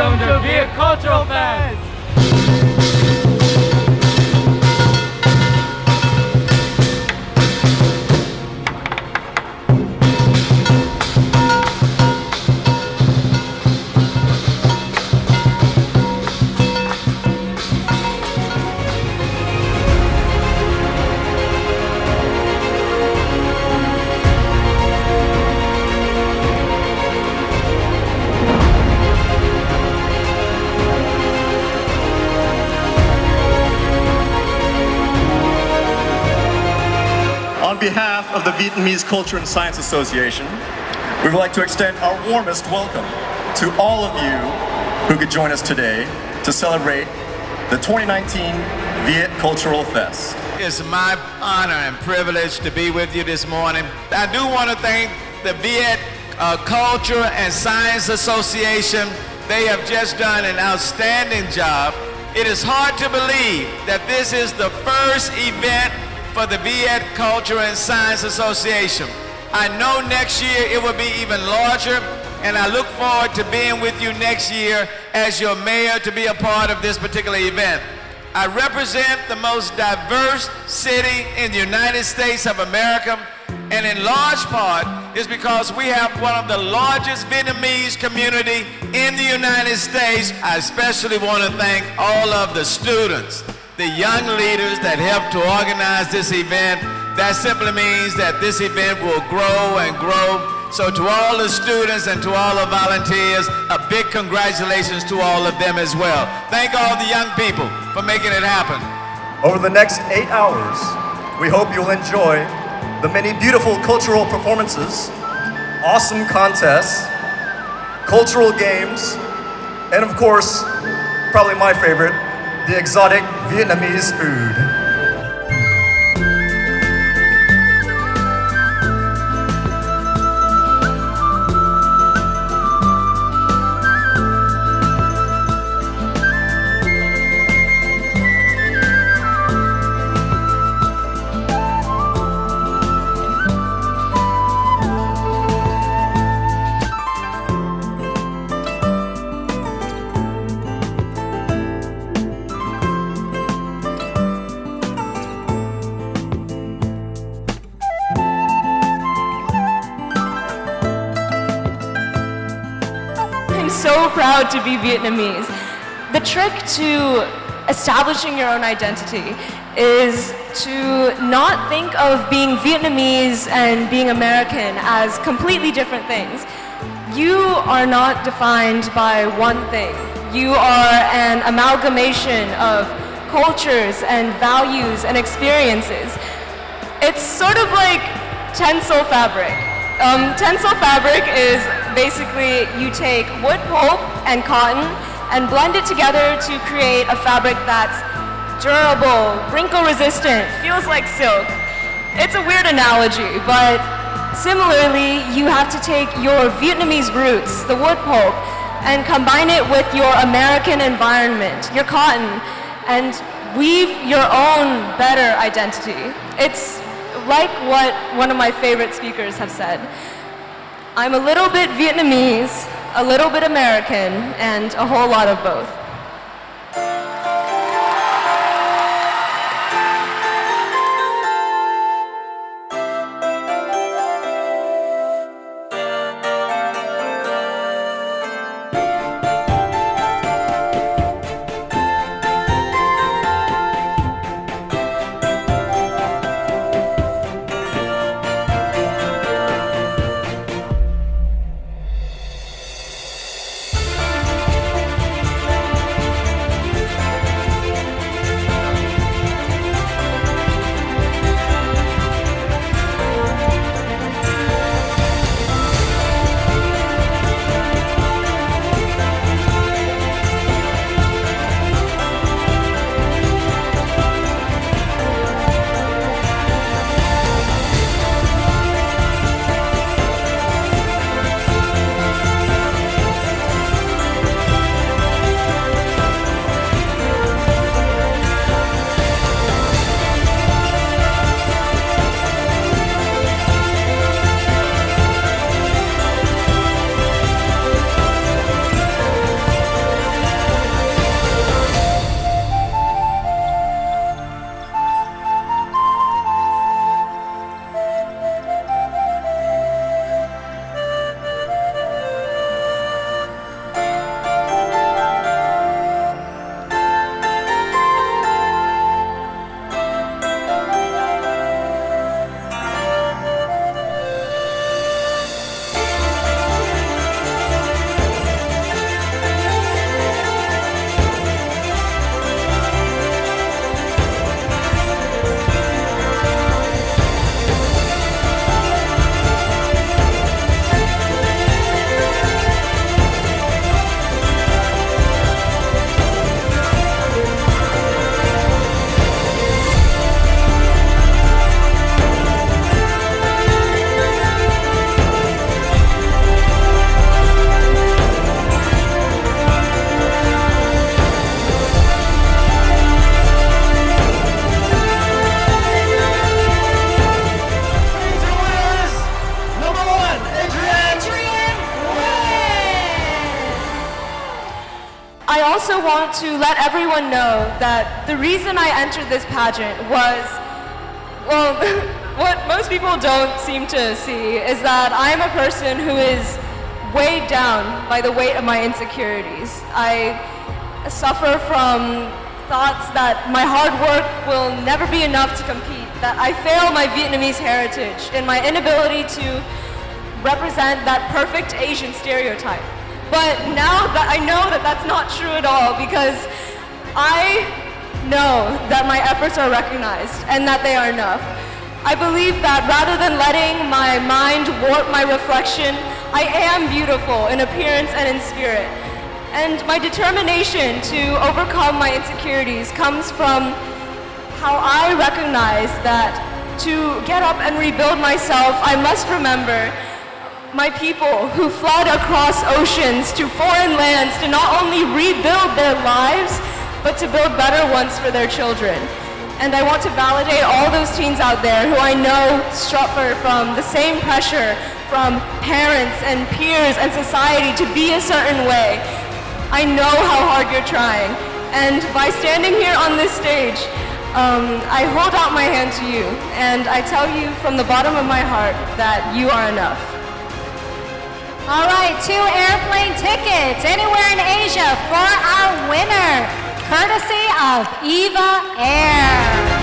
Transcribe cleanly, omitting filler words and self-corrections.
Welcome to Viet Cultural Fest! On behalf of the Vietnamese Culture and Science Association, we would like to extend our warmest welcome to all of you who could join us today to celebrate the 2019 Viet Cultural Fest. It's my honor and privilege to be with you this morning. I do want to thank the Viet Culture and Science Association. They have just done an outstanding job. It is hard to believe that this is the first event for the Viet Culture and Science Association. I know next year it will be even larger, and I look forward to being with you next year as your mayor to be a part of this particular event. I represent the most diverse city in the United States of America, and in large part is because we have one of the largest Vietnamese community in the United States. I especially want to thank all of the students, the young leaders that helped to organize this event. That simply means that this event will grow and grow. So to all the students and to all the volunteers, a big congratulations to all of them as well. Thank all the young people for making it happen. Over the next 8 hours, we hope you'll enjoy the many beautiful cultural performances, awesome contests, cultural games, and of course, probably my favorite, the exotic Vietnamese food. So proud to be Vietnamese. The trick to establishing your own identity is to not think of being Vietnamese and being American as completely different things. You are not defined by one thing. You are an amalgamation of cultures and values and experiences. It's sort of like tensile fabric. Tensile fabric is basically you take wood pulp and cotton and blend it together to create a fabric that's durable, wrinkle resistant, feels like silk. It's a weird analogy, but similarly, you have to take your Vietnamese roots, the wood pulp, and combine it with your American environment, your cotton, and weave your own better identity. It's like what one of my favorite speakers have said. I'm a little bit Vietnamese, a little bit American, and a whole lot of both. I also want to let everyone know that the reason I entered this pageant was, well, what most people don't seem to see is that I'm a person who is weighed down by the weight of my insecurities. I suffer from thoughts that my hard work will never be enough to compete, that I fail my Vietnamese heritage in my inability to represent that perfect Asian stereotype. But now that I know that that's not true at all, because I know that my efforts are recognized and that they are enough. I believe that rather than letting my mind warp my reflection, I am beautiful in appearance and in spirit. And my determination to overcome my insecurities comes from how I recognize that to get up and rebuild myself, I must remember my people who fled across oceans to foreign lands to not only rebuild their lives, but to build better ones for their children. And I want to validate all those teens out there who I know suffer from the same pressure from parents and peers and society to be a certain way. I know how hard you're trying. And by standing here on this stage, I hold out my hand to you, and I tell you from the bottom of my heart that you are enough. All right, 2 airplane tickets anywhere in Asia for our winner, courtesy of Eva Air.